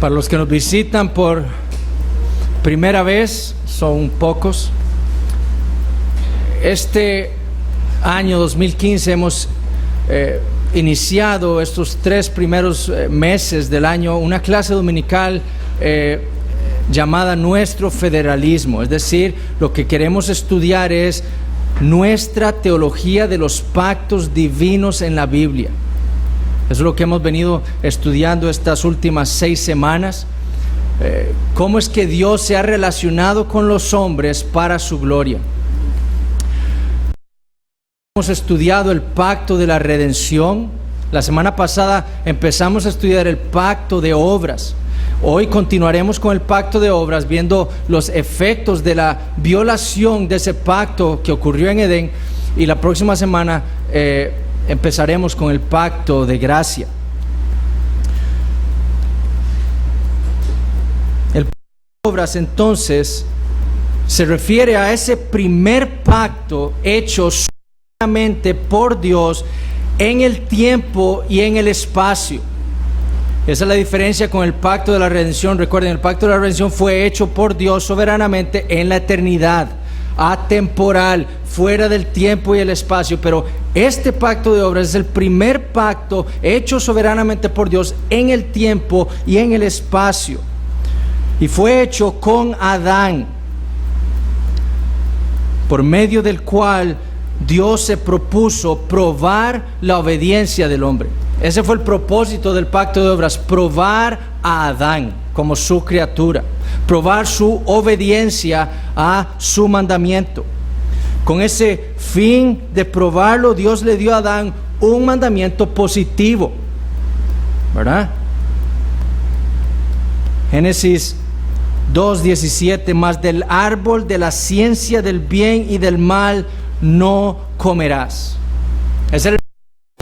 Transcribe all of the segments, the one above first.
Para los que nos visitan por primera vez, son pocos. Este año 2015 hemos iniciado estos 3 primeros meses del año una clase dominical llamada Nuestro Federalismo. Es decir, lo que queremos estudiar es nuestra teología de los pactos divinos en la Biblia. Eso es lo que hemos venido estudiando estas últimas 6 semanas. Cómo es que Dios se ha relacionado con los hombres para su gloria. Hemos estudiado el pacto de la redención. La semana pasada empezamos a estudiar el pacto de obras. Hoy continuaremos con el pacto de obras, viendo los efectos de la violación de ese pacto que ocurrió en Edén. Y la próxima semana empezaremos con el pacto de gracia. El pacto de obras, entonces, se refiere a ese primer pacto hecho solamente por Dios en el tiempo y en el espacio. Esa es la diferencia con el pacto de la redención. Recuerden, el pacto de la redención fue hecho por Dios soberanamente en la eternidad, atemporal, fuera del tiempo y el espacio. Pero este pacto de obras es el primer pacto hecho soberanamente por Dios en el tiempo y en el espacio. Y fue hecho con Adán, por medio del cual Dios se propuso probar la obediencia del hombre. Ese fue el propósito del pacto de obras: probar a Adán como su criatura, probar su obediencia a su mandamiento. Con ese fin de probarlo, Dios le dio a Adán un mandamiento positivo, ¿verdad? Génesis 2:17: mas del árbol de la ciencia del bien y del mal no comerás. Ese era el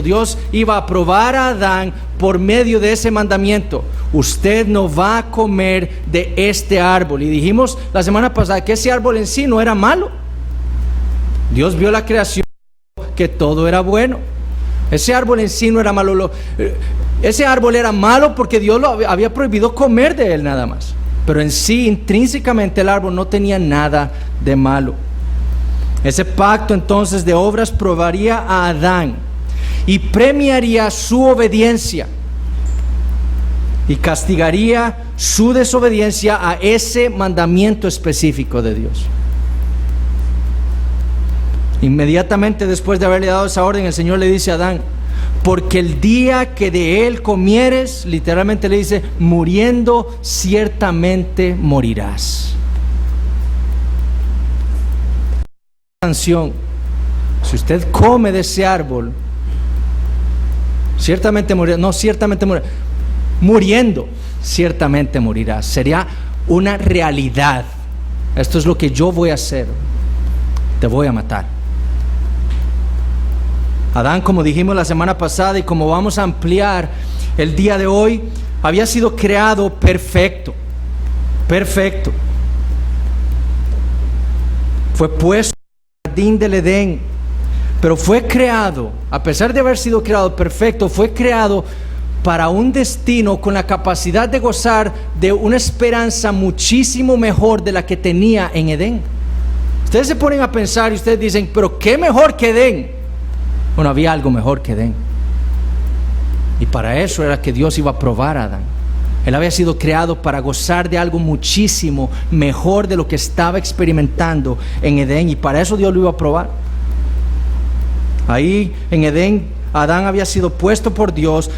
Dios iba a probar a Adán por medio de ese mandamiento: usted no va a comer de este árbol. Y dijimos la semana pasada que ese árbol en sí no era malo. Dios vio la creación, que todo era bueno. Ese árbol en sí no era malo. Ese árbol era malo porque Dios lo había prohibido comer de él nada más. Pero en sí, intrínsecamente, el árbol no tenía nada de malo. Ese pacto entonces de obras probaría a Adán y premiaría su obediencia y castigaría su desobediencia a ese mandamiento específico de Dios. Inmediatamente después de haberle dado esa orden, el Señor le dice a Adán: porque el día que de él comieres, literalmente le dice, muriendo ciertamente morirás. Canción: si usted come de ese árbol, ciertamente morirá. No, ciertamente morirá. Muriendo, ciertamente morirás. Sería una realidad. Esto es lo que yo voy a hacer. Te voy a matar. Adán, como dijimos la semana pasada y como vamos a ampliar el día de hoy, había sido creado perfecto. Perfecto. Fue puesto en el jardín del Edén, pero fue creado, a pesar de haber sido creado perfecto, fue creado para un destino con la capacidad de gozar de una esperanza muchísimo mejor de la que tenía en Edén. Ustedes se ponen a pensar y ustedes dicen: pero ¿qué mejor que Edén? Bueno, había algo mejor que Edén. Y para eso era que Dios iba a probar a Adán. Él había sido creado para gozar de algo muchísimo mejor de lo que estaba experimentando en Edén. Y para eso Dios lo iba a probar. Ahí en Edén, Adán había sido puesto por Dios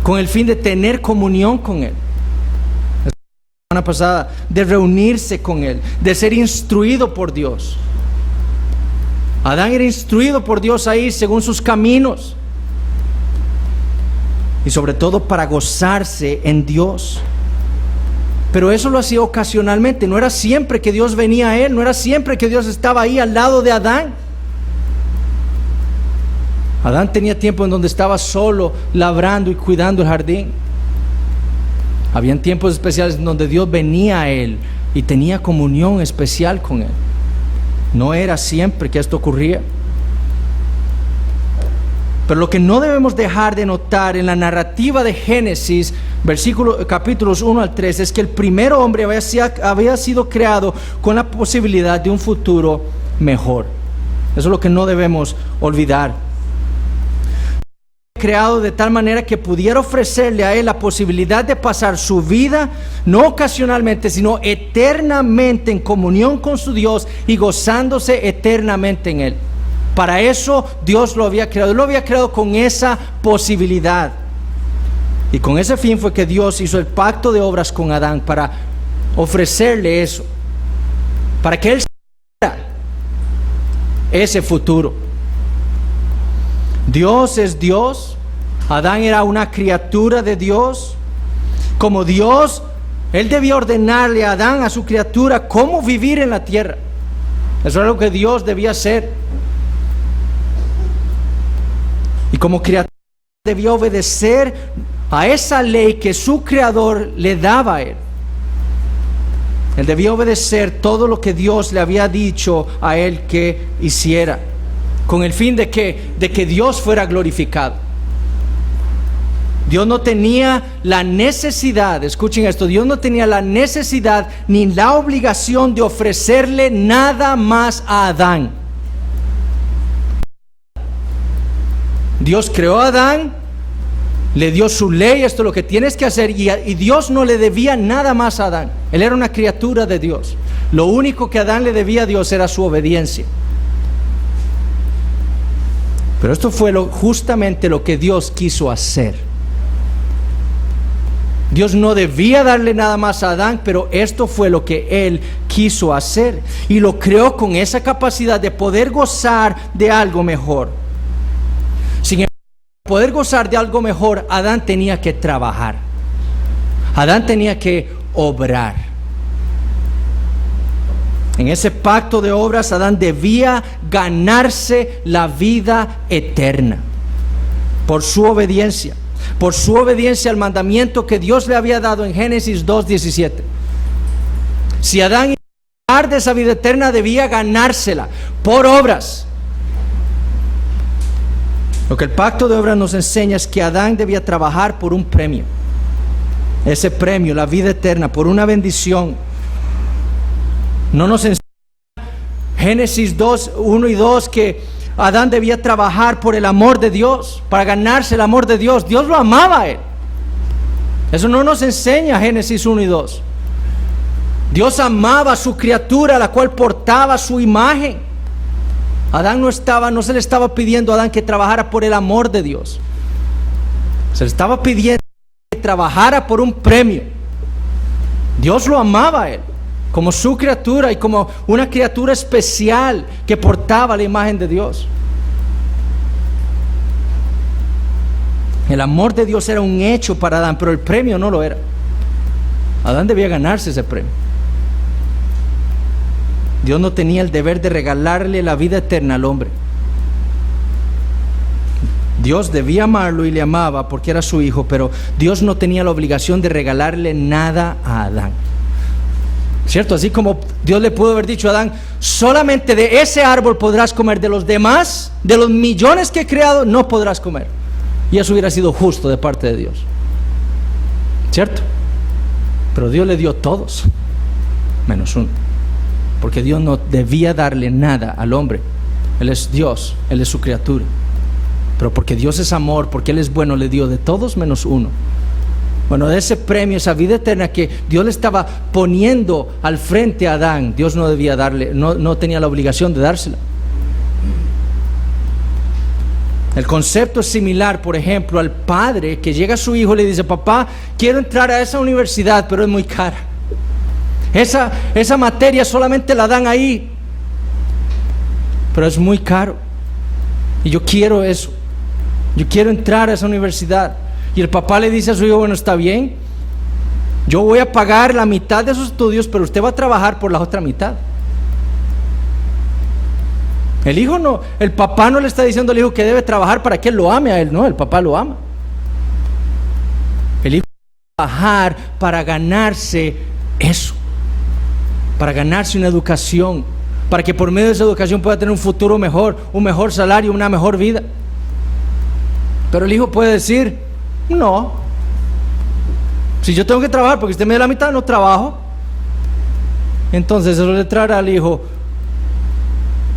con el fin de tener comunión con Él. La semana pasada, de reunirse con Él, de ser instruido por Dios. Adán era instruido por Dios ahí según sus caminos. Y sobre todo para gozarse en Dios. Pero eso lo hacía ocasionalmente. No era siempre que Dios venía a él. No era siempre que Dios estaba ahí al lado de Adán. Adán tenía tiempo en donde estaba solo, labrando y cuidando el jardín. Habían tiempos especiales en donde Dios venía a él y tenía comunión especial con él. No era siempre que esto ocurría. Pero lo que no debemos dejar de notar en la narrativa de Génesis, capítulos 1 al 3, es que el primer hombre había sido creado con la posibilidad de un futuro mejor. Eso es lo que no debemos olvidar. Creado de tal manera que pudiera ofrecerle a él la posibilidad de pasar su vida, no ocasionalmente, sino eternamente en comunión con su Dios y gozándose eternamente en él. Para eso Dios lo había creado. Él lo había creado con esa posibilidad. Y con ese fin fue que Dios hizo el pacto de obras con Adán, para ofrecerle eso, para que él tuviera ese futuro. Dios es Dios. Adán era una criatura de Dios. Como Dios, él debía ordenarle a Adán, a su criatura, cómo vivir en la tierra. Eso era lo que Dios debía hacer. Y como criatura debía obedecer a esa ley que su creador le daba a él. Él debía obedecer todo lo que Dios le había dicho a él que hiciera, con el fin de que Dios fuera glorificado. Dios no tenía la necesidad, escuchen esto, Dios no tenía la necesidad ni la obligación de ofrecerle nada más a Adán. Dios creó a Adán, le dio su ley, esto es lo que tienes que hacer, y Dios no le debía nada más a Adán. Él era una criatura de Dios. Lo único que Adán le debía a Dios era su obediencia. Pero esto fue justamente lo que Dios quiso hacer. Dios no debía darle nada más a Adán, pero esto fue lo que Él quiso hacer. Y lo creó con esa capacidad de poder gozar de algo mejor. Sin embargo, para poder gozar de algo mejor, Adán tenía que trabajar. Adán tenía que obrar. En ese pacto de obras, Adán debía ganarse la vida eterna por su obediencia. Por su obediencia al mandamiento que Dios le había dado en Génesis 2:17. Si Adán iba a ganar de esa vida eterna, debía ganársela por obras. Lo que el pacto de obras nos enseña es que Adán debía trabajar por un premio. Ese premio, la vida eterna, por una bendición. No nos enseña Génesis 2:1 y 2 que Adán debía trabajar por el amor de Dios, para ganarse el amor de Dios. Dios lo amaba a él. Eso no nos enseña Génesis 1 y 2. Dios amaba a su criatura, la cual portaba su imagen. Adán no se le estaba pidiendo a Adán que trabajara por el amor de Dios. Se le estaba pidiendo que trabajara por un premio. Dios lo amaba a él, como su criatura y como una criatura especial que portaba la imagen de Dios. El amor de Dios era un hecho para Adán, pero el premio no lo era. Adán debía ganarse ese premio. Dios no tenía el deber de regalarle la vida eterna al hombre. Dios debía amarlo y le amaba porque era su hijo, pero Dios no tenía la obligación de regalarle nada a Adán. ¿Cierto? Así como Dios le pudo haber dicho a Adán, solamente de ese árbol podrás comer, de los demás, de los millones que he creado, no podrás comer. Y eso hubiera sido justo de parte de Dios. ¿Cierto? Pero Dios le dio todos, menos uno. Porque Dios no debía darle nada al hombre. Él es Dios, Él es su criatura. Pero porque Dios es amor, porque Él es bueno, le dio de todos menos uno. Bueno, de ese premio, esa vida eterna que Dios le estaba poniendo al frente a Adán, Dios no debía darle, no tenía la obligación de dársela. El concepto es similar, por ejemplo, al padre que llega a su hijo y le dice: papá, quiero entrar a esa universidad, pero es muy cara. Esa materia solamente la dan ahí, pero es muy caro. Y yo quiero eso. Yo quiero entrar a esa universidad. Y el papá le dice a su hijo: bueno, está bien, yo voy a pagar la mitad de sus estudios, pero usted va a trabajar por la otra mitad. El papá no le está diciendo al hijo que debe trabajar para que él lo ame a él, no, el papá lo ama. El hijo debe trabajar para ganarse eso, para ganarse una educación, para que por medio de esa educación pueda tener un futuro mejor, un mejor salario, una mejor vida. Pero el hijo puede decir, no. Si yo tengo que trabajar porque usted me da la mitad, no trabajo. Entonces eso le traerá al hijo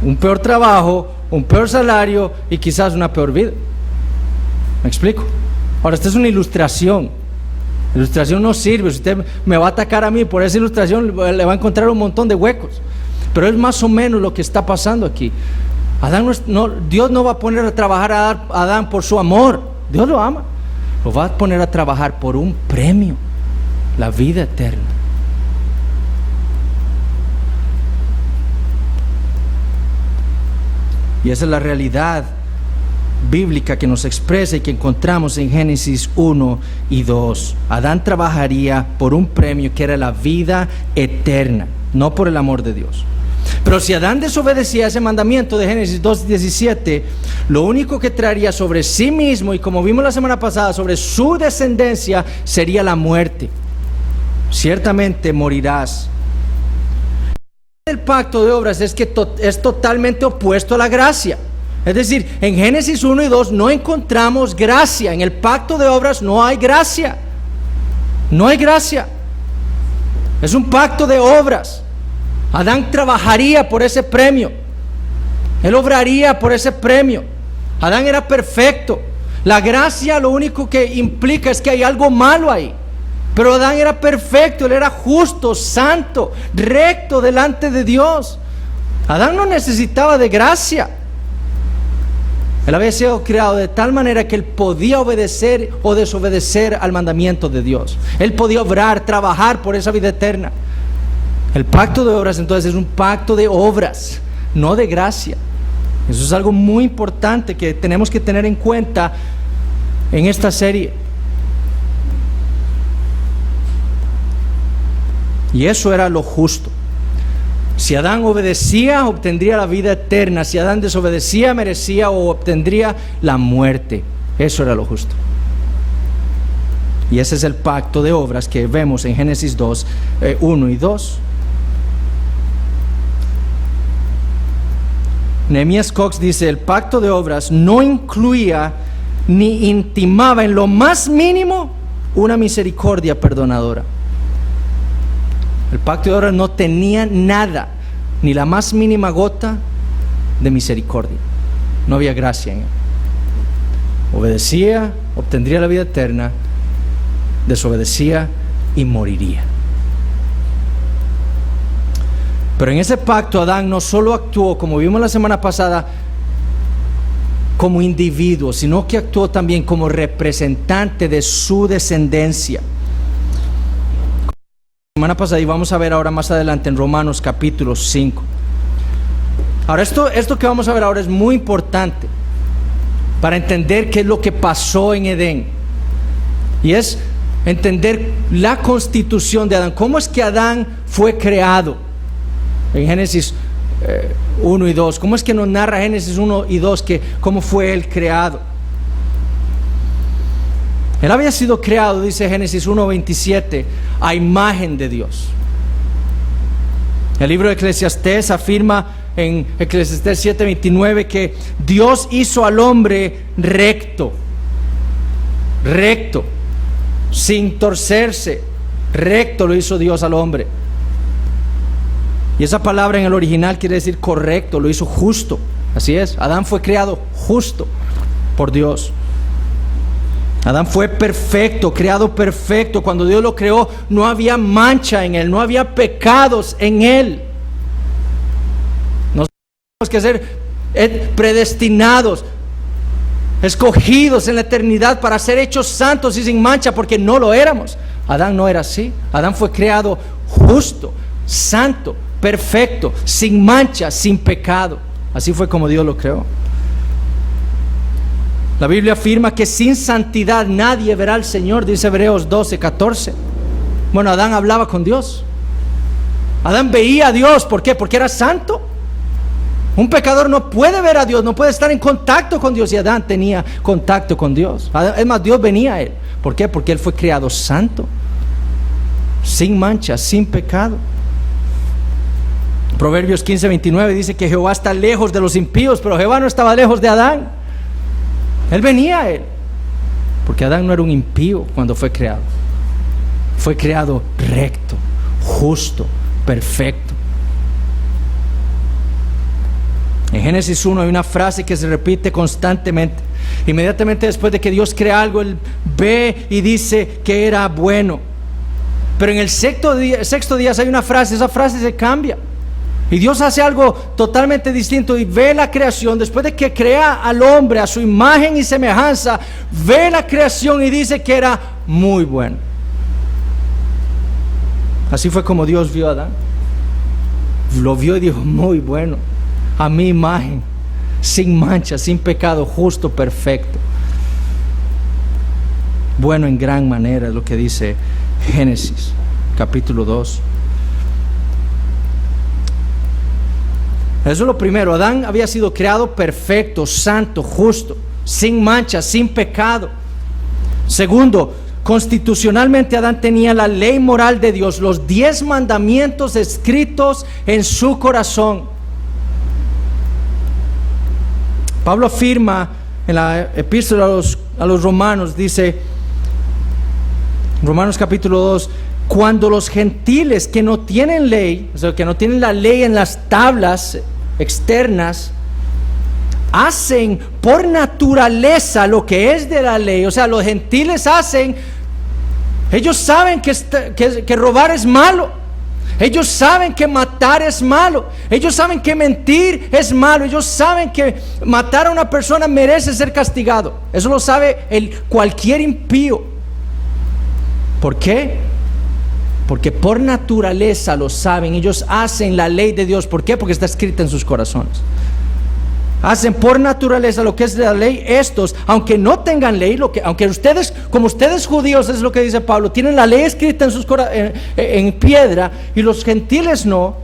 un peor trabajo, un peor salario y quizás una peor vida. ¿Me explico? Ahora, esta es una ilustración. La ilustración no sirve. Si usted me va a atacar a mí por esa ilustración, le va a encontrar un montón de huecos. Pero es más o menos lo que está pasando aquí. Dios no va a poner a trabajar a Adán por su amor. Dios lo ama. Lo va a poner a trabajar por un premio, la vida eterna. Y esa es la realidad bíblica que nos expresa y que encontramos en Génesis 1 y 2. Adán trabajaría por un premio que era la vida eterna, no por el amor de Dios. Pero si Adán desobedecía ese mandamiento de Génesis 2:17, lo único que traería sobre sí mismo, y como vimos la semana pasada, sobre su descendencia, sería la muerte. Ciertamente morirás. El pacto de obras es que es totalmente opuesto a la gracia. Es decir, en Génesis 1 y 2 no encontramos gracia. En el pacto de obras no hay gracia. No hay gracia. Es un pacto de obras. Adán trabajaría por ese premio. Él obraría por ese premio. Adán era perfecto. La gracia lo único que implica es que hay algo malo ahí. Pero Adán era perfecto, él era justo, santo, recto delante de Dios. Adán no necesitaba de gracia. Él había sido creado de tal manera que él podía obedecer o desobedecer al mandamiento de Dios. Él podía obrar, trabajar por esa vida eterna. El pacto de obras entonces es un pacto de obras, no de gracia. Eso es algo muy importante que tenemos que tener en cuenta en esta serie. Y eso era lo justo. Si Adán obedecía, obtendría la vida eterna. Si Adán desobedecía, merecía o obtendría la muerte. Eso era lo justo. Y ese es el pacto de obras que vemos en Génesis 2, 1 y 2. Nehemías Cox dice: el pacto de obras no incluía ni intimaba en lo más mínimo una misericordia perdonadora. El pacto de obras no tenía nada, ni la más mínima gota de misericordia. No había gracia en él. Obedecía, obtendría la vida eterna. Desobedecía y moriría. Pero en ese pacto Adán no solo actuó, como vimos la semana pasada, como individuo, sino que actuó también como representante de su descendencia. La semana pasada, y vamos a ver ahora más adelante en Romanos capítulo 5. Ahora esto que vamos a ver ahora es muy importante para entender qué es lo que pasó en Edén. Y es entender la constitución de Adán. ¿Cómo es que Adán fue creado? En Génesis 1 y 2. ¿Cómo es que nos narra Génesis 1 y 2 que cómo fue él creado? Él había sido creado, dice Génesis 1:27, a imagen de Dios. El libro de Eclesiastés afirma en Eclesiastés 7:29 que Dios hizo al hombre recto, sin torcerse, recto lo hizo Dios al hombre. Y esa palabra en el original quiere decir correcto, lo hizo justo. Así es, Adán fue creado justo por Dios. Adán fue perfecto, creado perfecto. Cuando Dios lo creó, no había mancha en él, no había pecados en él. Nosotros tenemos que ser predestinados, escogidos en la eternidad para ser hechos santos y sin mancha, porque no lo éramos. Adán no era así. Adán fue creado justo, santo, perfecto, sin mancha, sin pecado. Así fue como Dios lo creó. La Biblia afirma que sin santidad nadie verá al Señor, dice Hebreos 12:14. Bueno, Adán hablaba con Dios. Adán veía a Dios. ¿Por qué? Porque era santo. Un pecador no puede ver a Dios, no puede estar en contacto con Dios. Y Adán tenía contacto con Dios. Es más, Dios venía a él. ¿Por qué? Porque él fue creado santo, sin mancha, sin pecado. Proverbios 15:29 dice que Jehová está lejos de los impíos, pero Jehová no estaba lejos de Adán. Él venía a él. Porque Adán no era un impío cuando fue creado. Fue creado recto, justo, perfecto. En Génesis 1 hay una frase que se repite constantemente. Inmediatamente después de que Dios crea algo, Él ve y dice que era bueno. Pero en el sexto día hay una frase, esa frase se cambia. Y Dios hace algo totalmente distinto y ve la creación. Después de que crea al hombre a su imagen y semejanza, ve la creación y dice que era muy bueno. Así fue como Dios vio a Adán. Lo vio y dijo, muy bueno, a mi imagen, sin mancha, sin pecado, justo, perfecto. Bueno en gran manera, es lo que dice Génesis capítulo 2. Eso es lo primero. Adán había sido creado perfecto, santo, justo, sin mancha, sin pecado. Segundo, constitucionalmente Adán tenía la ley moral de Dios, los 10 mandamientos escritos en su corazón. Pablo afirma en la epístola a los Romanos, dice, Romanos capítulo 2, cuando los gentiles que no tienen ley, o sea, que no tienen la ley en las tablas externas, hacen por naturaleza lo que es de la ley. O sea, los gentiles hacen, ellos saben que robar es malo, ellos saben que matar es malo, ellos saben que mentir es malo, ellos saben que matar a una persona merece ser castigado. Eso lo sabe cualquier impío. ¿Por qué? Porque por naturaleza lo saben. Ellos hacen la ley de Dios. ¿Por qué? Porque está escrita en sus corazones. Hacen por naturaleza lo que es de la ley. Estos, aunque no tengan ley, aunque ustedes, como ustedes judíos, es lo que dice Pablo, tienen la ley escrita en piedra, y los gentiles no,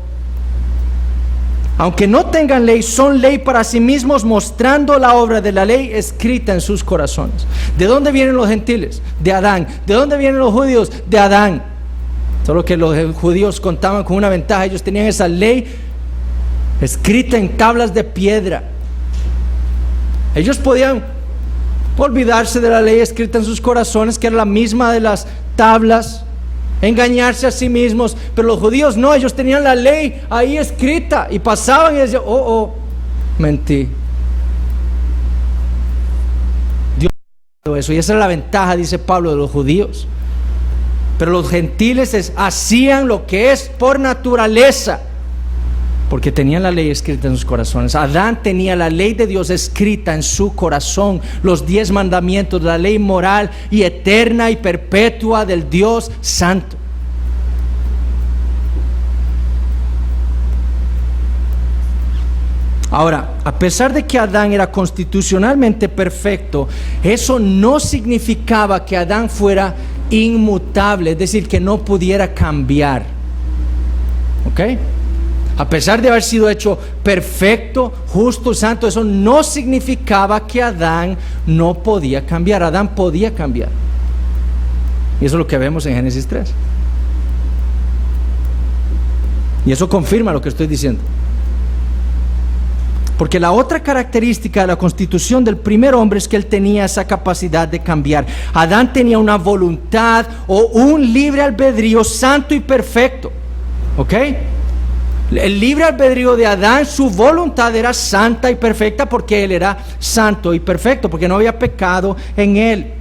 aunque no tengan ley, son ley para sí mismos, mostrando la obra de la ley escrita en sus corazones. ¿De dónde vienen los gentiles? De Adán. ¿De dónde vienen los judíos? De Adán. Solo que los judíos contaban con una ventaja. Ellos tenían esa ley escrita en tablas de piedra. Ellos podían olvidarse de la ley escrita en sus corazones, que era la misma de las tablas, engañarse a sí mismos. Pero los judíos no, ellos tenían la ley ahí escrita y pasaban y decían, mentí. Dios hizo eso, y esa era la ventaja, dice Pablo, de los judíos. Pero los gentiles hacían lo que es por naturaleza, porque tenían la ley escrita en sus corazones. Adán tenía la ley de Dios escrita en su corazón, los 10 mandamientos, la ley moral y eterna y perpetua del Dios santo. Ahora, a pesar de que Adán era constitucionalmente perfecto, eso no significaba que Adán fuera inmutable, es decir, que no pudiera cambiar. ¿Ok? A pesar de haber sido hecho perfecto, justo, santo, eso no significaba que Adán no podía cambiar. Adán podía cambiar. Y eso es lo que vemos en Génesis 3. Y eso confirma lo que estoy diciendo. Porque la otra característica de la constitución del primer hombre es que él tenía esa capacidad de cambiar. Adán tenía una voluntad o un libre albedrío santo y perfecto. ¿Ok? El libre albedrío de Adán, su voluntad era santa y perfecta porque él era santo y perfecto, porque no había pecado en él.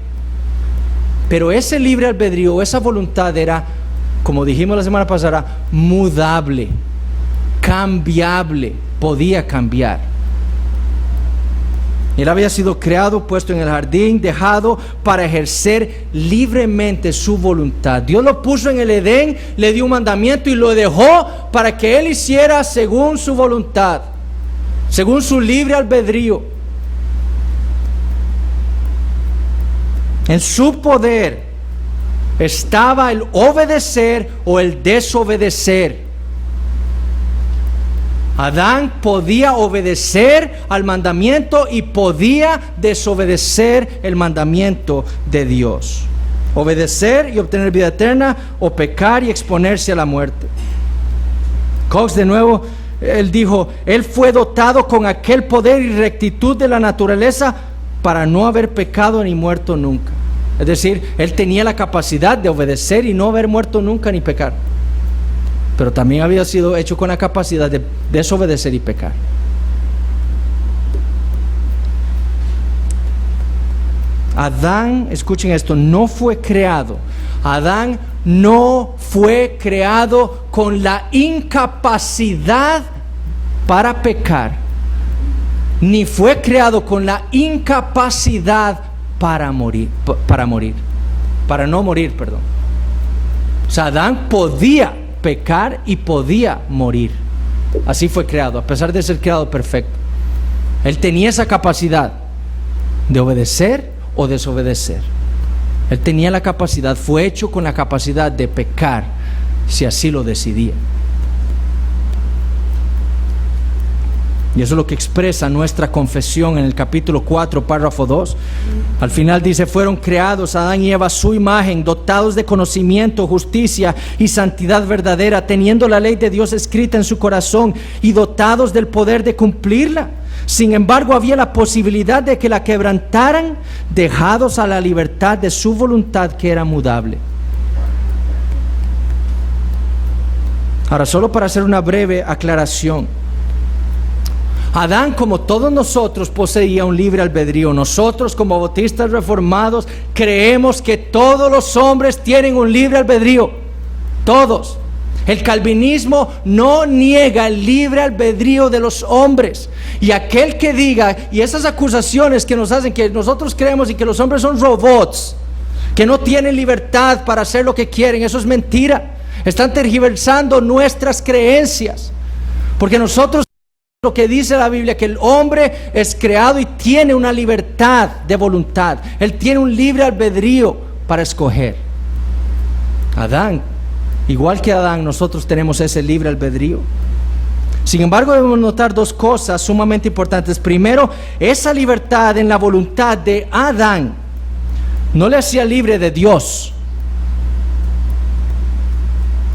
Pero ese libre albedrío, esa voluntad era, como dijimos la semana pasada, mudable, cambiable, podía cambiar. Él había sido creado, puesto en el jardín, dejado para ejercer libremente su voluntad. Dios lo puso en el Edén, le dio un mandamiento y lo dejó para que él hiciera según su voluntad, según su libre albedrío. En su poder estaba el obedecer o el desobedecer. Adán podía obedecer al mandamiento y podía desobedecer el mandamiento de Dios. Obedecer y obtener vida eterna, o pecar y exponerse a la muerte. Cox, de nuevo, él dijo, él fue dotado con aquel poder y rectitud de la naturaleza para no haber pecado ni muerto nunca. Es decir, él tenía la capacidad de obedecer y no haber muerto nunca ni pecar. Pero también había sido hecho con la capacidad de desobedecer y pecar. Adán, escuchen esto, no fue creado. Adán no fue creado con la incapacidad para pecar, ni fue creado con la incapacidad para no morir. O sea, Adán podía pecar y podía morir. Así fue creado, a pesar de ser creado perfecto. Él tenía esa capacidad de obedecer o desobedecer. Él tenía la capacidad, fue hecho con la capacidad de pecar, si así lo decidía. Y eso es lo que expresa nuestra confesión en el capítulo 4, párrafo 2. Al final dice: fueron creados Adán y Eva a su imagen, dotados de conocimiento, justicia y santidad verdadera, teniendo la ley de Dios escrita en su corazón y dotados del poder de cumplirla. Sin embargo, había la posibilidad de que la quebrantaran, dejados a la libertad de su voluntad, que era mudable. Ahora, solo para hacer una breve aclaración. Adán, como todos nosotros, poseía un libre albedrío. Nosotros, como bautistas reformados, creemos que todos los hombres tienen un libre albedrío. Todos. El calvinismo no niega el libre albedrío de los hombres. Y aquel que diga, y esas acusaciones que nos hacen, que nosotros creemos y que los hombres son robots, que no tienen libertad para hacer lo que quieren, eso es mentira. Están tergiversando nuestras creencias. Porque nosotros, lo que dice la Biblia, que el hombre es creado y tiene una libertad de voluntad. Él tiene un libre albedrío para escoger. Adán, igual que Adán, nosotros tenemos ese libre albedrío. Sin embargo, debemos notar dos cosas sumamente importantes. Primero, esa libertad en la voluntad de Adán no le hacía libre de Dios.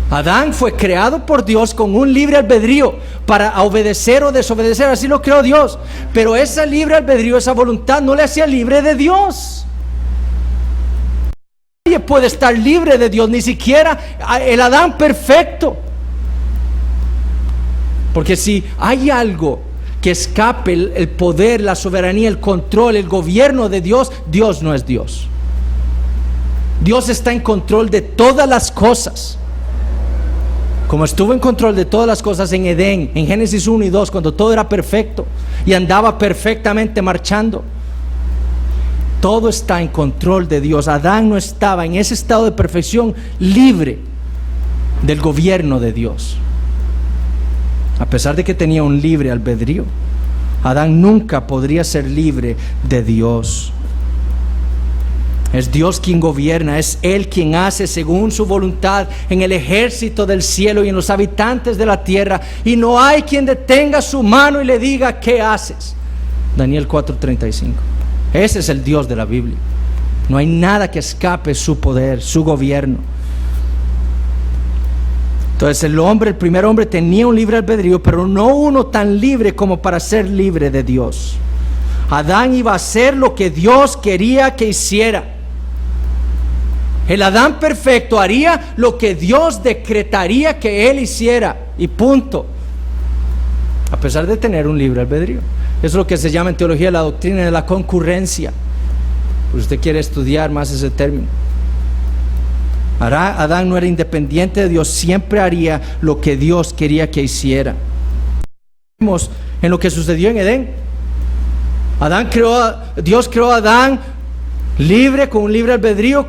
Adán fue creado por Dios con un libre albedrío para obedecer o desobedecer, así lo creó Dios. Pero ese libre albedrío, esa voluntad, no le hacía libre de Dios. Nadie puede estar libre de Dios, ni siquiera el Adán perfecto. Porque si hay algo que escape el poder, la soberanía, el control, el gobierno de Dios, Dios no es Dios. Dios está en control de todas las cosas. Como estuvo en control de todas las cosas en Edén, en Génesis 1 y 2, cuando todo era perfecto y andaba perfectamente marchando. Todo está en control de Dios. Adán no estaba en ese estado de perfección libre del gobierno de Dios. A pesar de que tenía un libre albedrío, Adán nunca podría ser libre de Dios. Es Dios quien gobierna, es Él quien hace según su voluntad en el ejército del cielo y en los habitantes de la tierra. Y no hay quien detenga su mano y le diga: ¿qué haces? Daniel 4:35. Ese es el Dios de la Biblia. No hay nada que escape su poder, su gobierno. Entonces el primer hombre tenía un libre albedrío, pero no uno tan libre como para ser libre de Dios. Adán iba a hacer lo que Dios quería que hiciera. El Adán perfecto haría lo que Dios decretaría que él hiciera, y punto. A pesar de tener un libre albedrío. Eso es lo que se llama en teología la doctrina de la concurrencia. Pues usted quiere estudiar más ese término. Adán no era independiente de Dios, siempre haría lo que Dios quería que hiciera. Vemos en lo que sucedió en Edén. Dios creó a Adán libre, con un libre albedrío,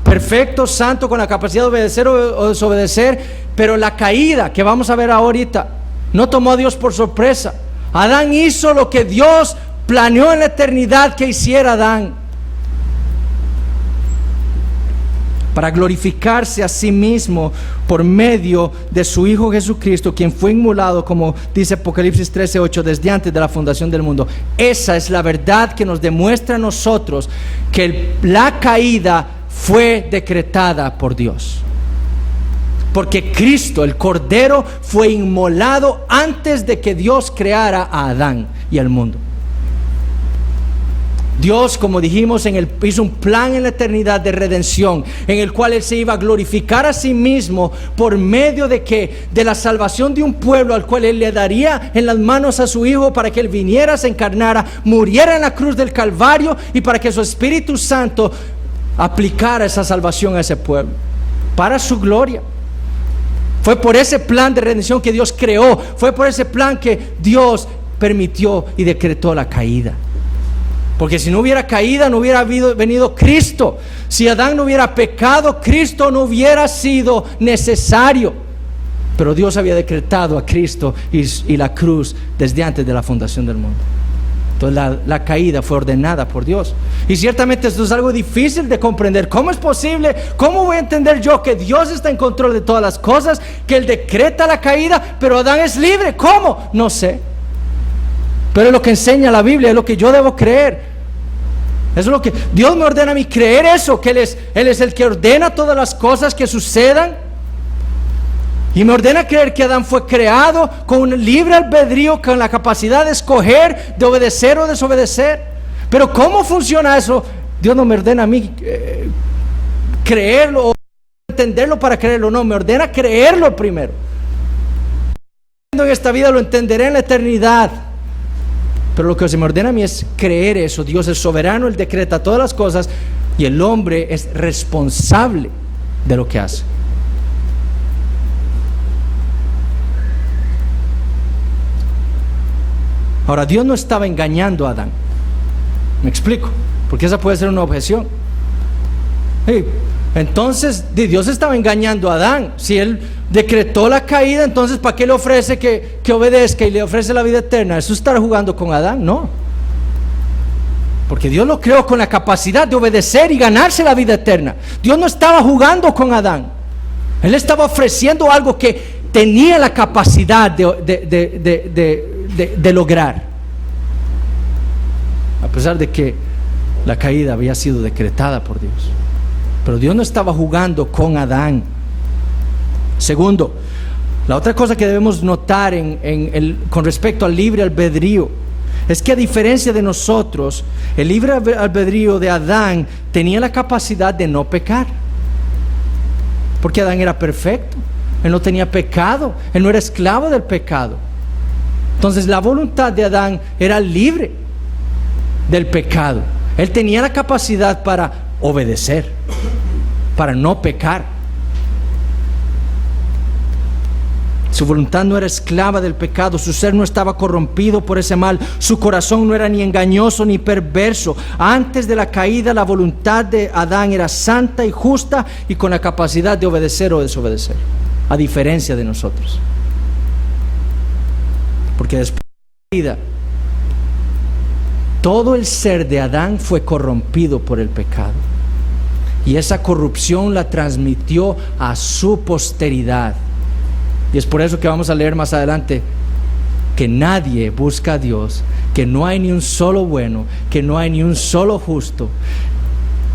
perfecto, santo, con la capacidad de obedecer o desobedecer. Pero la caída que vamos a ver ahorita no tomó a Dios por sorpresa. Adán hizo lo que Dios planeó en la eternidad que hiciera Adán, para glorificarse a sí mismo por medio de su Hijo Jesucristo, quien fue inmolado, como dice Apocalipsis 13:8, desde antes de la fundación del mundo. Esa es la verdad que nos demuestra a nosotros que la caída fue decretada por Dios. Porque Cristo, el Cordero, fue inmolado antes de que Dios creara a Adán y al mundo. Dios, como dijimos, hizo un plan en la eternidad de redención, en el cual Él se iba a glorificar a sí mismo por medio de la salvación de un pueblo al cual Él le daría en las manos a su Hijo para que Él viniera, se encarnara, muriera en la cruz del Calvario y para que su Espíritu Santo aplicara esa salvación a ese pueblo para su gloria. Fue por ese plan de redención que Dios creó, fue por ese plan que Dios permitió y decretó la caída. Porque si no hubiera caída, no hubiera venido Cristo. Si Adán no hubiera pecado, Cristo no hubiera sido necesario. Pero Dios había decretado a Cristo y la cruz desde antes de la fundación del mundo. Entonces la caída fue ordenada por Dios. Y ciertamente esto es algo difícil de comprender. ¿Cómo es posible? ¿Cómo voy a entender yo que Dios está en control de todas las cosas? Que Él decreta la caída, pero Adán es libre. ¿Cómo? No sé. Pero es lo que enseña la Biblia, es lo que yo debo creer. Eso es lo que Dios me ordena a mí creer, eso, que Él es el que ordena todas las cosas que sucedan. Y me ordena creer que Adán fue creado con un libre albedrío, con la capacidad de escoger, de obedecer o desobedecer. Pero ¿cómo funciona eso? Dios no me ordena a mí creerlo o entenderlo para creerlo. No, me ordena creerlo primero. En esta vida lo entenderé en la eternidad. Pero lo que se me ordena a mí es creer eso. Dios es soberano, Él decreta todas las cosas y el hombre es responsable de lo que hace. Ahora, Dios no estaba engañando a Adán. ¿Me explico? Porque esa puede ser una objeción. Entonces, Dios estaba engañando a Adán. Si Él decretó la caída, entonces ¿para qué le ofrece que obedezca y le ofrece la vida eterna? ¿Eso estar jugando con Adán? No. Porque Dios lo creó con la capacidad de obedecer y ganarse la vida eterna. Dios no estaba jugando con Adán. Él estaba ofreciendo algo que tenía la capacidad de lograr. A pesar de que la caída había sido decretada por Dios. Pero Dios no estaba jugando con Adán. Segundo, la otra cosa que debemos notar con respecto al libre albedrío es que, a diferencia de nosotros, el libre albedrío de Adán tenía la capacidad de no pecar. Porque Adán era perfecto, él no tenía pecado, él no era esclavo del pecado. Entonces la voluntad de Adán era libre del pecado. Él tenía la capacidad para obedecer, para no pecar. Su voluntad no era esclava del pecado, su ser no estaba corrompido por ese mal, su corazón no era ni engañoso ni perverso. Antes de la caída, la voluntad de Adán era santa y justa y con la capacidad de obedecer o desobedecer, a diferencia de nosotros. Porque después de la caída, todo el ser de Adán fue corrompido por el pecado. Y esa corrupción la transmitió a su posteridad. Y es por eso que vamos a leer más adelante que nadie busca a Dios, que no hay ni un solo bueno, que no hay ni un solo justo,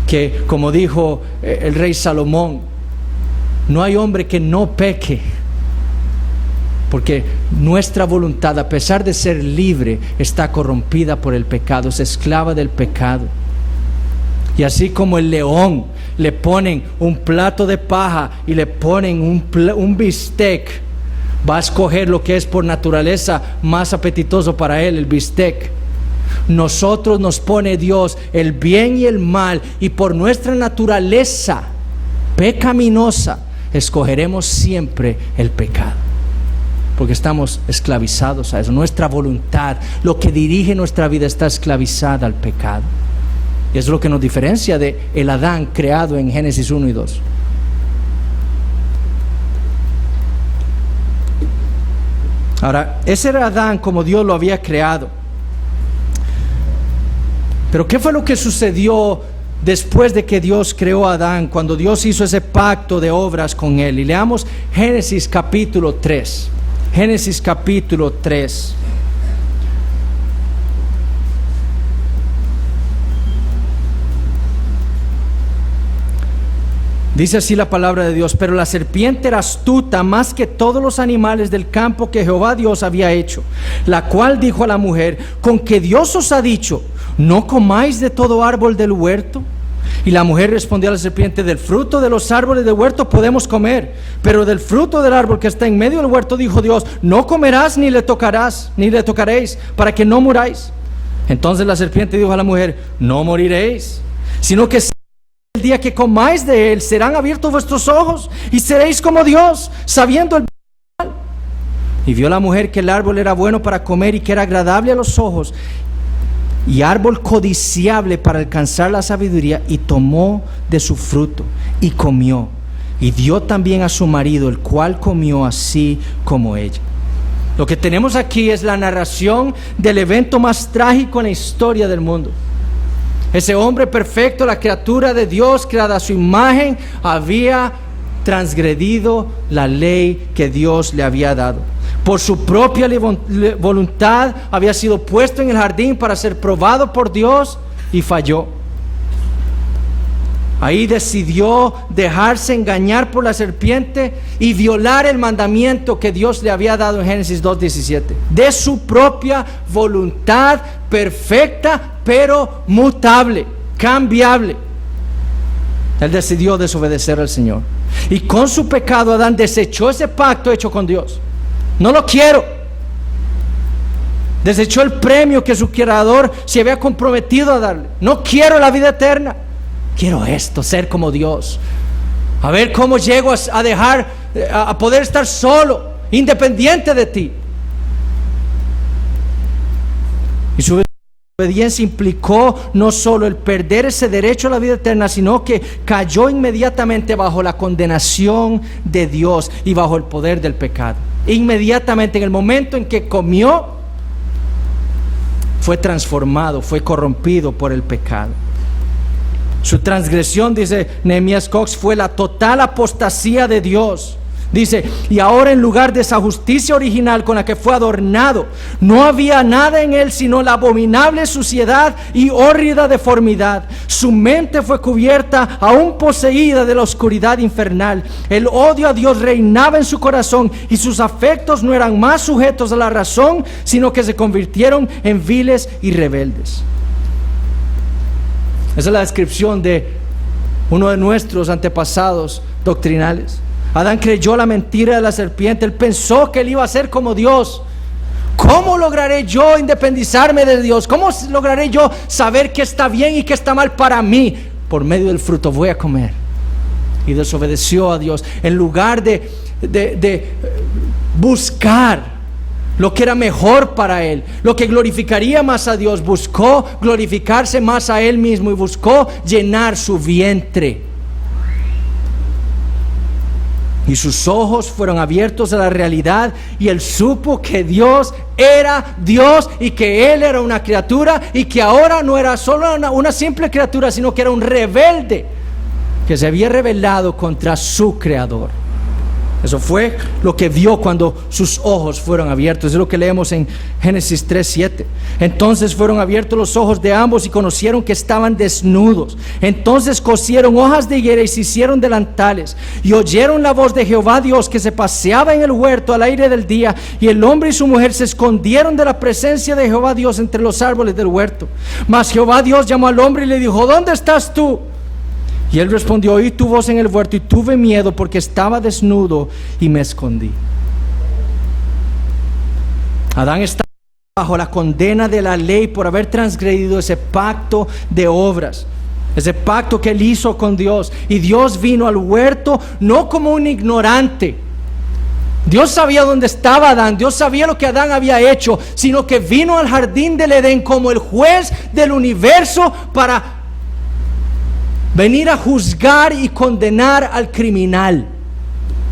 que, como dijo el rey Salomón, no hay hombre que no peque. Porque nuestra voluntad, a pesar de ser libre, está corrompida por el pecado, es esclava del pecado. Y así como el león le ponen un plato de paja y le ponen un bistec, va a escoger lo que es por naturaleza más apetitoso para él, el bistec. Nosotros nos pone Dios el bien y el mal, y por nuestra naturaleza pecaminosa escogeremos siempre el pecado. Porque estamos esclavizados a eso. Nuestra voluntad, lo que dirige nuestra vida, está esclavizada al pecado. Y es lo que nos diferencia de el Adán creado en Génesis 1 y 2. Ahora, ese era Adán como Dios lo había creado. Pero ¿qué fue lo que sucedió después de que Dios creó a Adán, cuando Dios hizo ese pacto de obras con él? Y leamos Génesis capítulo 3. Génesis capítulo 3. Dice así la palabra de Dios: pero la serpiente era astuta más que todos los animales del campo que Jehová Dios había hecho, la cual dijo a la mujer: ¿con que Dios os ha dicho, no comáis de todo árbol del huerto? Y la mujer respondió a la serpiente: del fruto de los árboles del huerto podemos comer, pero del fruto del árbol que está en medio del huerto, dijo Dios, no comerás ni le tocaréis, para que no muráis. Entonces la serpiente dijo a la mujer: no moriréis, sino que el día que comáis de él serán abiertos vuestros ojos y seréis como Dios, sabiendo el bien y el mal. Y vio la mujer que el árbol era bueno para comer y que era agradable a los ojos, y árbol codiciable para alcanzar la sabiduría, y tomó de su fruto y comió, y dio también a su marido, el cual comió así como ella. Lo que tenemos aquí es la narración del evento más trágico en la historia del mundo. Ese hombre perfecto, la criatura de Dios creada a su imagen, había transgredido la ley que Dios le había dado. Por su propia voluntad había sido puesto en el jardín para ser probado por Dios y falló. Ahí decidió dejarse engañar por la serpiente y violar el mandamiento que Dios le había dado en Génesis 2:17. De su propia voluntad perfecta, pero mutable, cambiable, él decidió desobedecer al Señor. Y con su pecado Adán desechó ese pacto hecho con Dios. No lo quiero. Desechó el premio que su creador se había comprometido a darle. No quiero la vida eterna. Quiero esto, ser como Dios. A ver cómo llego a poder estar solo, independiente de ti. Y su obediencia implicó no solo el perder ese derecho a la vida eterna, sino que cayó inmediatamente bajo la condenación de Dios y bajo el poder del pecado. Inmediatamente, en el momento en que comió, fue transformado, fue corrompido por el pecado. Su transgresión, dice Nehemías Cox, fue la total apostasía de Dios. Dice: y ahora, en lugar de esa justicia original con la que fue adornado, no había nada en él sino la abominable suciedad y hórrida deformidad. Su mente fue cubierta, aún poseída de la oscuridad infernal. El odio a Dios reinaba en su corazón, y sus afectos no eran más sujetos a la razón, sino que se convirtieron en viles y rebeldes. Esa es la descripción de uno de nuestros antepasados doctrinales. Adán creyó la mentira de la serpiente. Él pensó que él iba a ser como Dios. ¿Cómo lograré yo independizarme de Dios? ¿Cómo lograré yo saber qué está bien y qué está mal para mí? Por medio del fruto voy a comer. Y desobedeció a Dios. En lugar de buscar lo que era mejor para él, lo que glorificaría más a Dios, buscó glorificarse más a él mismo y buscó llenar su vientre. Y sus ojos fueron abiertos a la realidad, y él supo que Dios era Dios y que él era una criatura, y que ahora no era solo una simple criatura, sino que era un rebelde que se había rebelado contra su creador. Eso fue lo que vio cuando sus ojos fueron abiertos. Es lo que leemos en Génesis 3:7. Entonces fueron abiertos los ojos de ambos y conocieron que estaban desnudos. Entonces cosieron hojas de higuera y se hicieron delantales. Y oyeron la voz de Jehová Dios que se paseaba en el huerto al aire del día. Y el hombre y su mujer se escondieron de la presencia de Jehová Dios entre los árboles del huerto. Mas Jehová Dios llamó al hombre y le dijo: ¿dónde estás tú? Y él respondió: oí tu voz en el huerto y tuve miedo porque estaba desnudo y me escondí. Adán estaba bajo la condena de la ley por haber transgredido ese pacto de obras, ese pacto que él hizo con Dios. Y Dios vino al huerto no como un ignorante. Dios sabía dónde estaba Adán, Dios sabía lo que Adán había hecho, sino que vino al jardín del Edén como el juez del universo para venir a juzgar y condenar al criminal.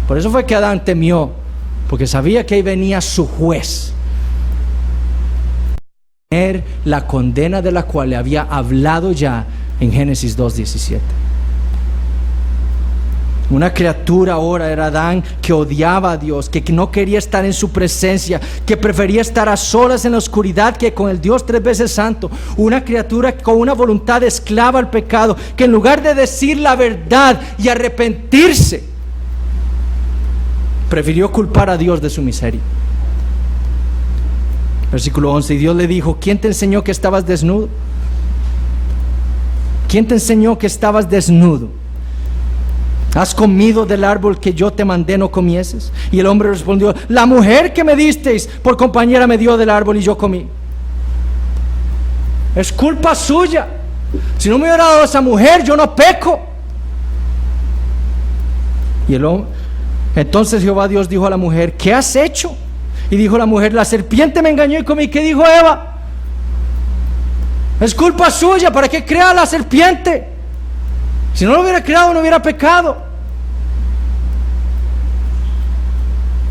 Por eso fue que Adán temió, porque sabía que ahí venía su juez. La condena de la cual le había hablado ya en Génesis 2:17. Una criatura ahora era Adán, que odiaba a Dios, que no quería estar en su presencia, que prefería estar a solas en la oscuridad que con el Dios 3 veces santo. Una criatura con una voluntad esclava al pecado, que en lugar de decir la verdad y arrepentirse, prefirió culpar a Dios de su miseria. Versículo 11, y Dios le dijo: ¿quién te enseñó que estabas desnudo? ¿Quién te enseñó que estabas desnudo? ¿Has comido del árbol que yo te mandé no comieses? Y el hombre respondió: la mujer que me disteis por compañera me dio del árbol y yo comí. Es culpa suya. Si no me hubiera dado esa mujer, yo no peco. Y entonces Jehová Dios dijo a la mujer: ¿qué has hecho? Y dijo la mujer: la serpiente me engañó y comí. ¿Qué dijo Eva? Es culpa suya. ¿Para qué crea la serpiente? Si no lo hubiera creado, no hubiera pecado.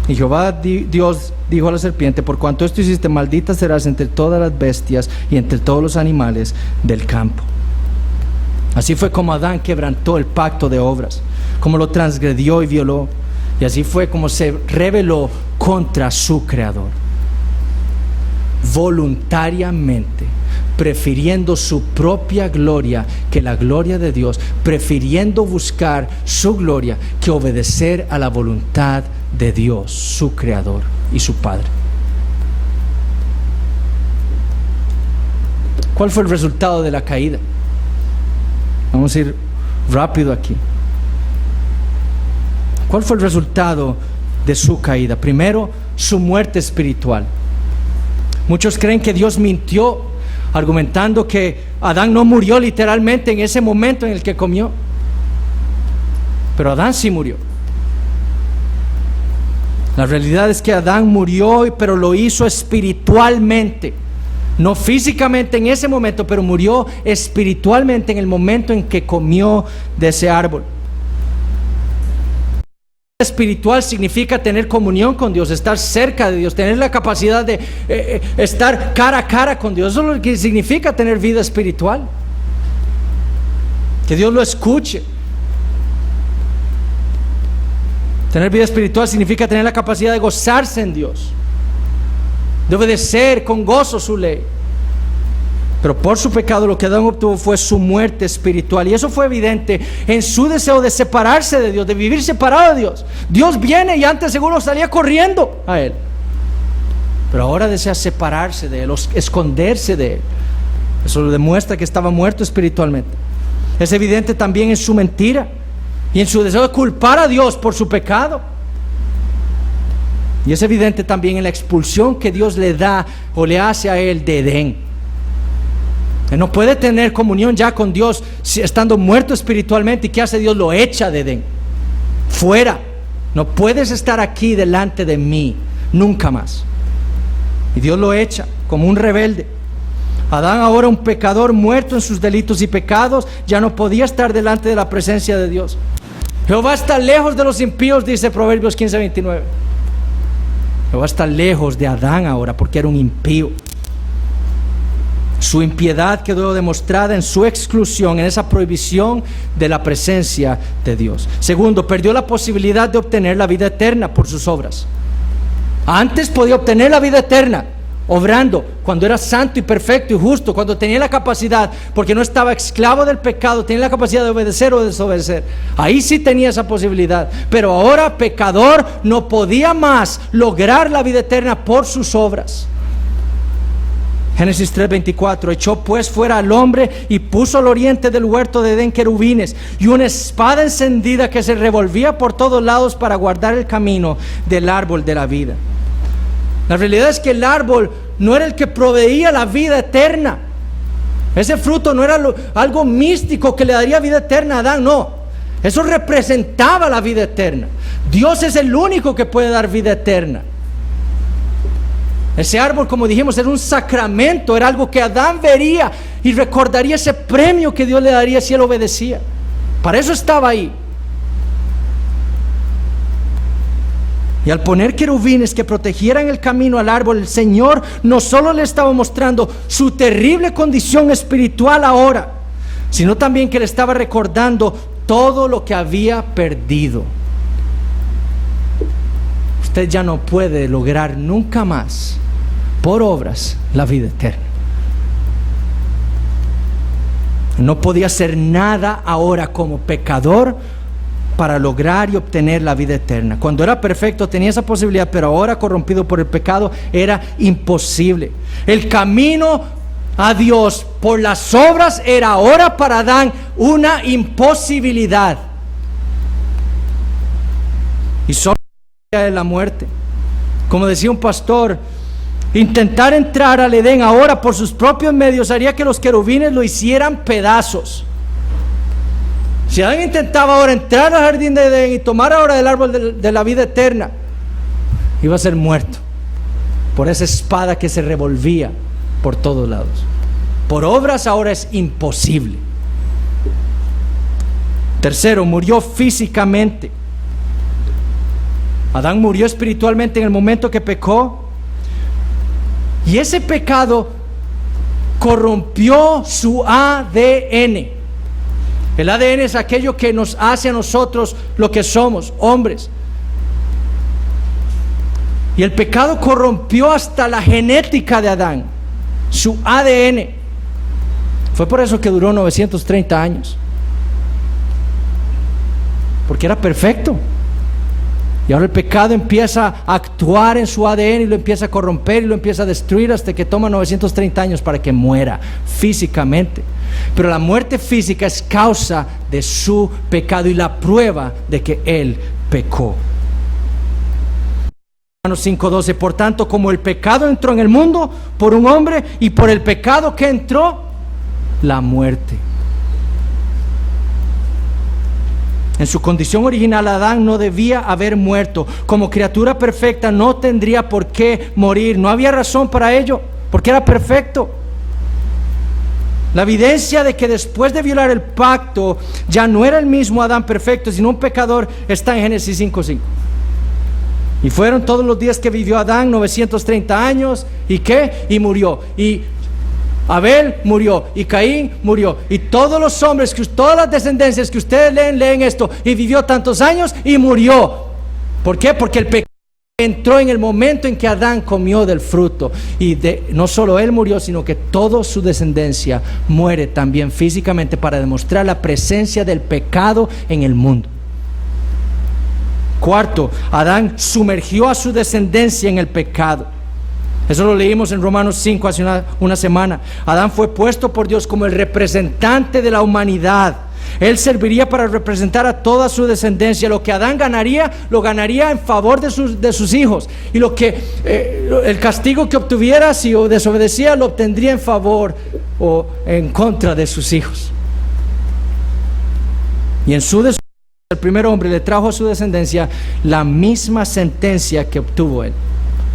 Y Jehová Dios dijo a la serpiente: por cuanto esto hiciste, maldita serás entre todas las bestias y entre todos los animales del campo. Así fue como Adán quebrantó el pacto de obras, como lo transgredió y violó. Y así fue como se rebeló contra su Creador, voluntariamente, prefiriendo su propia gloria que la gloria de Dios, prefiriendo buscar su gloria que obedecer a la voluntad de Dios, su Creador y su Padre. ¿Cuál fue el resultado de la caída? Vamos a ir rápido aquí. ¿Cuál fue el resultado de su caída? Primero, su muerte espiritual. Muchos creen que Dios mintió, argumentando que Adán no murió literalmente en ese momento en el que comió. Pero Adán sí murió. La realidad es que Adán murió, pero lo hizo espiritualmente. No físicamente en ese momento, pero murió espiritualmente en el momento en que comió de ese árbol. Espiritual significa tener comunión con Dios, estar cerca de Dios, tener la capacidad de estar cara a cara con Dios. Eso es lo que significa tener vida espiritual. Que Dios lo escuche. Tener vida espiritual significa tener la capacidad de gozarse en Dios, de obedecer con gozo su ley. Pero por su pecado lo que Adán obtuvo fue su muerte espiritual. Y eso fue evidente en su deseo de separarse de Dios, de vivir separado de Dios. Dios viene y antes seguro salía corriendo a él. Pero ahora desea separarse de él, esconderse de él. Eso lo demuestra que estaba muerto espiritualmente. Es evidente también en su mentira y en su deseo de culpar a Dios por su pecado. Y es evidente también en la expulsión que Dios le da o le hace a él de Edén. Él no puede tener comunión ya con Dios estando muerto espiritualmente. ¿Y qué hace Dios? Lo echa de Edén. Fuera. No puedes estar aquí delante de mí. Nunca más. Y Dios lo echa como un rebelde. Adán, ahora un pecador muerto en sus delitos y pecados, ya no podía estar delante de la presencia de Dios. Jehová está lejos de los impíos, dice Proverbios 15:29. Jehová está lejos de Adán ahora porque era un impío. Su impiedad quedó demostrada en su exclusión, en esa prohibición de la presencia de Dios. Segundo, perdió la posibilidad de obtener la vida eterna por sus obras. Antes podía obtener la vida eterna obrando cuando era santo y perfecto y justo, cuando tenía la capacidad, porque no estaba esclavo del pecado, tenía la capacidad de obedecer o desobedecer. Ahí sí tenía esa posibilidad. Pero ahora, pecador, no podía más lograr la vida eterna por sus obras. Génesis 3:24, echó pues fuera al hombre y puso al oriente del huerto de Edén querubines y una espada encendida que se revolvía por todos lados para guardar el camino del árbol de la vida. La realidad es que el árbol no era el que proveía la vida eterna. Ese fruto no era algo místico que le daría vida eterna a Adán, no. Eso representaba la vida eterna. Dios es el único que puede dar vida eterna. Ese árbol, como dijimos, era un sacramento, era algo que Adán vería y recordaría ese premio que Dios le daría si él obedecía. Para eso estaba ahí. Y al poner querubines que protegieran el camino al árbol, el Señor no solo le estaba mostrando su terrible condición espiritual ahora, sino también que le estaba recordando todo lo que había perdido. Usted ya no puede lograr nunca más, por obras, la vida eterna. No podía hacer nada ahora como pecador para lograr y obtener la vida eterna. Cuando era perfecto tenía esa posibilidad, pero ahora corrompido por el pecado era imposible. El camino a Dios por las obras era ahora para Adán una imposibilidad. Y solo de la muerte. Como decía un pastor, intentar entrar al Edén ahora por sus propios medios haría que los querubines lo hicieran pedazos. Si Adán intentaba ahora entrar al jardín de Edén y tomar ahora el árbol de la vida eterna, iba a ser muerto por esa espada que se revolvía por todos lados. Por obras ahora es imposible. Tercero, murió físicamente. Adán murió espiritualmente en el momento que pecó, y ese pecado corrompió su ADN. El ADN es aquello que nos hace a nosotros lo que somos, hombres. Y el pecado corrompió hasta la genética de Adán, su ADN. Fue por eso que duró 930 años. Porque era perfecto. Y ahora el pecado empieza a actuar en su ADN y lo empieza a corromper y lo empieza a destruir hasta que toma 930 años para que muera físicamente. Pero la muerte física es causa de su pecado y la prueba de que él pecó. Romanos 5:12, por tanto, como el pecado entró en el mundo por un hombre, y por el pecado que entró, la muerte. En su condición original, Adán no debía haber muerto. Como criatura perfecta no tendría por qué morir. No había razón para ello, porque era perfecto. La evidencia de que después de violar el pacto ya no era el mismo Adán perfecto, sino un pecador, está en Génesis 5:5. Y fueron todos los días que vivió Adán 930 años. ¿Y qué? Y murió. Y Abel murió, y Caín murió, y todos los hombres, todas las descendencias que ustedes leen esto, y vivió tantos años y murió. ¿Por qué? Porque el pecado entró en el momento en que Adán comió del fruto, y no solo él murió, sino que toda su descendencia muere también físicamente, para demostrar la presencia del pecado en el mundo. Cuarto, Adán sumergió a su descendencia en el pecado. Eso lo leímos en Romanos 5 hace una semana. Adán fue puesto por Dios como el representante de la humanidad. Él serviría para representar a toda su descendencia. Lo que Adán ganaría, lo ganaría en favor de sus hijos. Y el castigo que obtuviera si desobedecía, lo obtendría en favor o en contra de sus hijos. Y en su desobediencia, el primer hombre le trajo a su descendencia la misma sentencia que obtuvo él.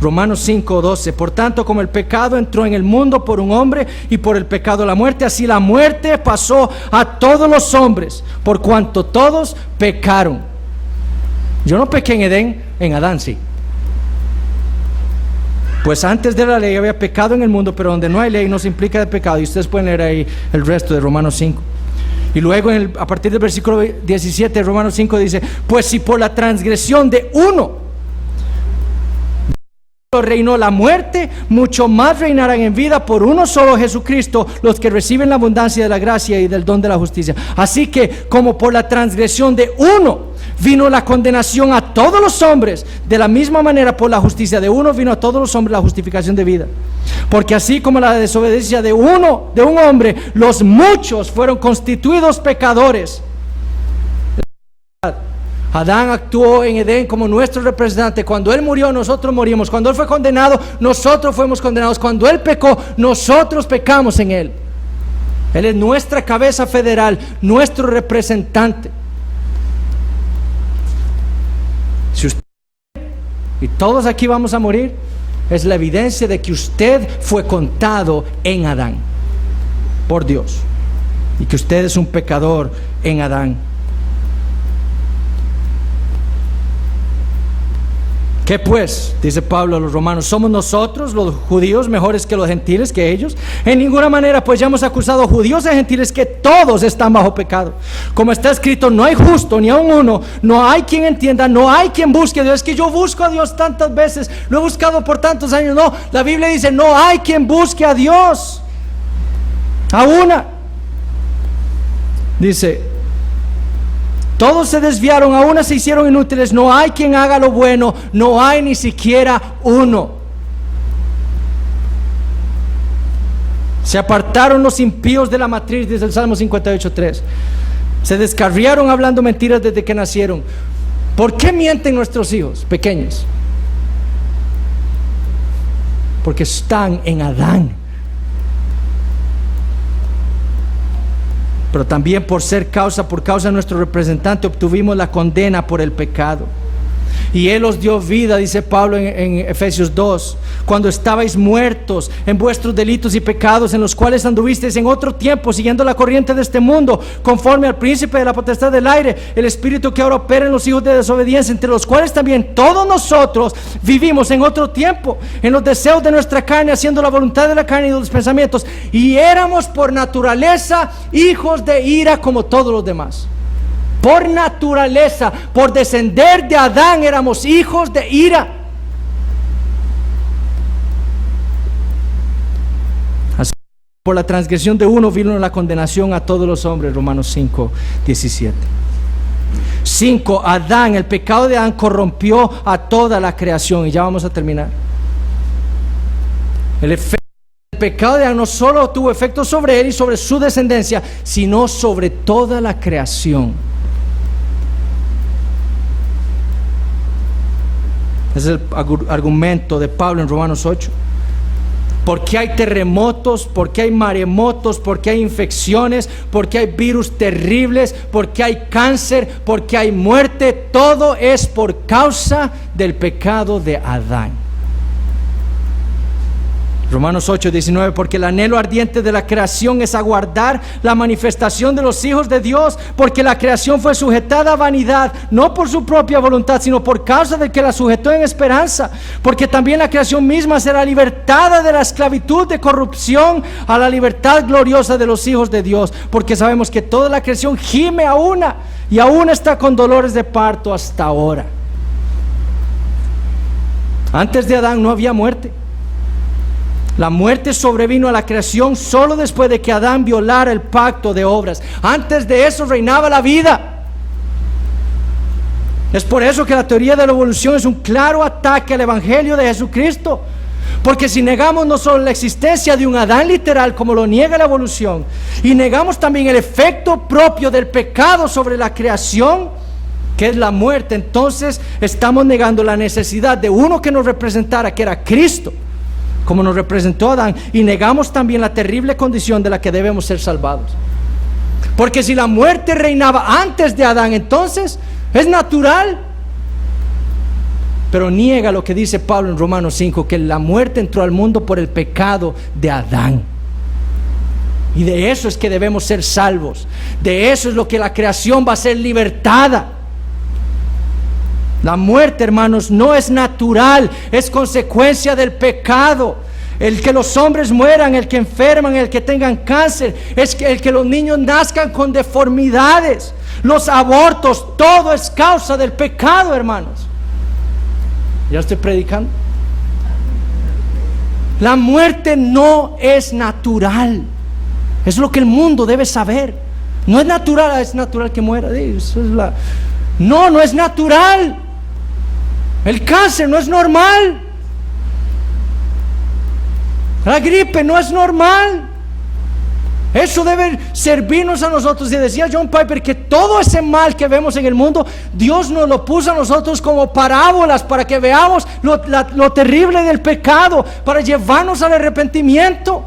Romanos 5:12, por tanto, como el pecado entró en el mundo por un hombre, y por el pecado la muerte, así la muerte pasó a todos los hombres, por cuanto todos pecaron. Yo no pequé en Edén, en Adán sí. Pues antes de la ley había pecado en el mundo, pero donde no hay ley no se implica de pecado. Y ustedes pueden leer ahí el resto de Romanos 5. Y luego a partir del versículo 17 de Romanos 5 dice, pues si por la transgresión de uno reinó la muerte, mucho más reinarán en vida por uno solo, Jesucristo, los que reciben la abundancia de la gracia y del don de la justicia. Así que como por la transgresión de uno vino la condenación a todos los hombres, de la misma manera por la justicia de uno vino a todos los hombres la justificación de vida. Porque así como la desobediencia de un hombre, los muchos fueron constituidos pecadores. Adán actuó en Edén como nuestro representante. Cuando él murió, nosotros morimos. Cuando él fue condenado, nosotros fuimos condenados. Cuando él pecó, nosotros pecamos en él. Él es nuestra cabeza federal, nuestro representante. Si usted y todos aquí vamos a morir, es la evidencia de que usted fue contado en Adán por Dios, y que usted es un pecador en Adán. ¿Qué pues? Dice Pablo a los romanos. ¿Somos nosotros, los judíos, mejores que los gentiles, que ellos? En ninguna manera, pues ya hemos acusado a judíos y a gentiles que todos están bajo pecado. Como está escrito, no hay justo ni aun uno, no hay quien entienda, no hay quien busque a Dios. Es que yo busco a Dios tantas veces, lo he buscado por tantos años. No, la Biblia dice, no hay quien busque a Dios. A una. Dice, todos se desviaron, a una se hicieron inútiles, no hay quien haga lo bueno, no hay ni siquiera uno. Se apartaron los impíos de la matriz, dice el Salmo 58:3. Se descarriaron hablando mentiras desde que nacieron. ¿Por qué mienten nuestros hijos pequeños? Porque están en Adán. Pero también por causa de nuestro representante obtuvimos la condena por el pecado. Y Él os dio vida, dice Pablo en Efesios 2, cuando estabais muertos en vuestros delitos y pecados, en los cuales anduvisteis en otro tiempo, siguiendo la corriente de este mundo, conforme al príncipe de la potestad del aire, el espíritu que ahora opera en los hijos de desobediencia, entre los cuales también todos nosotros vivimos en otro tiempo, en los deseos de nuestra carne, haciendo la voluntad de la carne y de los pensamientos, y éramos por naturaleza hijos de ira como todos los demás. Por naturaleza, por descender de Adán, éramos hijos de ira. Así, por la transgresión de uno vino la condenación a todos los hombres. Romanos 5:17. 5. Adán, el pecado de Adán corrompió a toda la creación. Y ya vamos a terminar. El pecado de Adán no solo tuvo efectos sobre él y sobre su descendencia, sino sobre toda la creación. Ese es el argumento de Pablo en Romanos 8. ¿Por qué hay terremotos? ¿Por qué hay maremotos? ¿Por qué hay infecciones? ¿Por qué hay virus terribles? ¿Por qué hay cáncer? ¿Por qué hay muerte? Todo es por causa del pecado de Adán. Romanos 8:19, porque el anhelo ardiente de la creación es aguardar la manifestación de los hijos de Dios, porque la creación fue sujetada a vanidad, no por su propia voluntad, sino por causa del que la sujetó en esperanza, porque también la creación misma será libertada de la esclavitud de corrupción a la libertad gloriosa de los hijos de Dios, porque sabemos que toda la creación gime a una, y aún está con dolores de parto hasta ahora. Antes de Adán no había muerte. La muerte sobrevino a la creación solo después de que Adán violara el pacto de obras. Antes de eso reinaba la vida. Es por eso que la teoría de la evolución es un claro ataque al evangelio de Jesucristo. Porque si negamos no solo la existencia de un Adán literal, como lo niega la evolución, y negamos también el efecto propio del pecado sobre la creación, que es la muerte, entonces estamos negando la necesidad de uno que nos representara, que era Cristo, como nos representó Adán, y negamos también la terrible condición de la que debemos ser salvados. Porque si la muerte reinaba antes de Adán, entonces es natural. Pero niega lo que dice Pablo en Romanos 5, que la muerte entró al mundo por el pecado de Adán. Y de eso es que debemos ser salvos. De eso es lo que la creación va a ser libertada. La muerte, hermanos, no es natural, es consecuencia del pecado. El que los hombres mueran, el que enferman, el que tengan cáncer, es que el que los niños nazcan con deformidades, los abortos, todo es causa del pecado, hermanos. ¿Ya estoy predicando? La muerte no es natural. Es lo que el mundo debe saber. No es natural, es natural que muera. No es natural. El cáncer no es normal. La gripe no es normal. Eso debe servirnos a nosotros. Y decía John Piper que todo ese mal que vemos en el mundo, Dios nos lo puso a nosotros como parábolas para que veamos lo terrible del pecado, para llevarnos al arrepentimiento.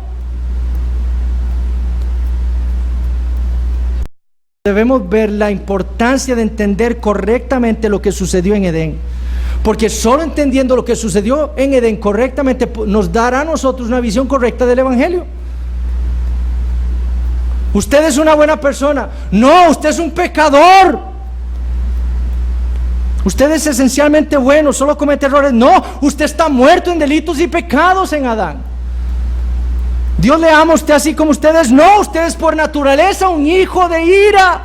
Debemos ver la importancia de entender correctamente lo que sucedió en Edén. Porque solo entendiendo lo que sucedió en Edén correctamente nos dará a nosotros una visión correcta del evangelio. Usted es una buena persona. No, usted es un pecador. Usted es esencialmente bueno, solo comete errores. No, usted está muerto en delitos y pecados en Adán. Dios le ama a usted así como usted es. No, usted es por naturaleza un hijo de ira.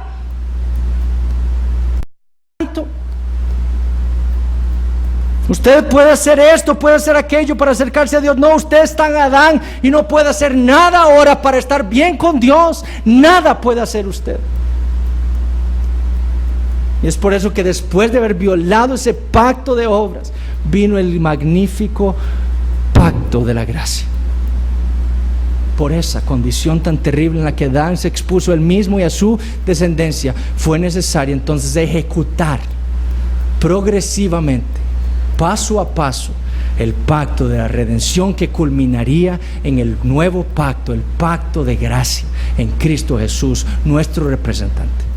Usted puede hacer esto, puede hacer aquello para acercarse a Dios. No, usted está en Adán y no puede hacer nada ahora para estar bien con Dios. Nada puede hacer usted. Y es por eso que después de haber violado ese pacto de obras, vino el magnífico pacto de la gracia. Por esa condición tan terrible en la que Adán se expuso él mismo y a su descendencia, fue necesario entonces ejecutar progresivamente, paso a paso, el pacto de la redención que culminaría en el nuevo pacto, el pacto de gracia en Cristo Jesús, nuestro representante.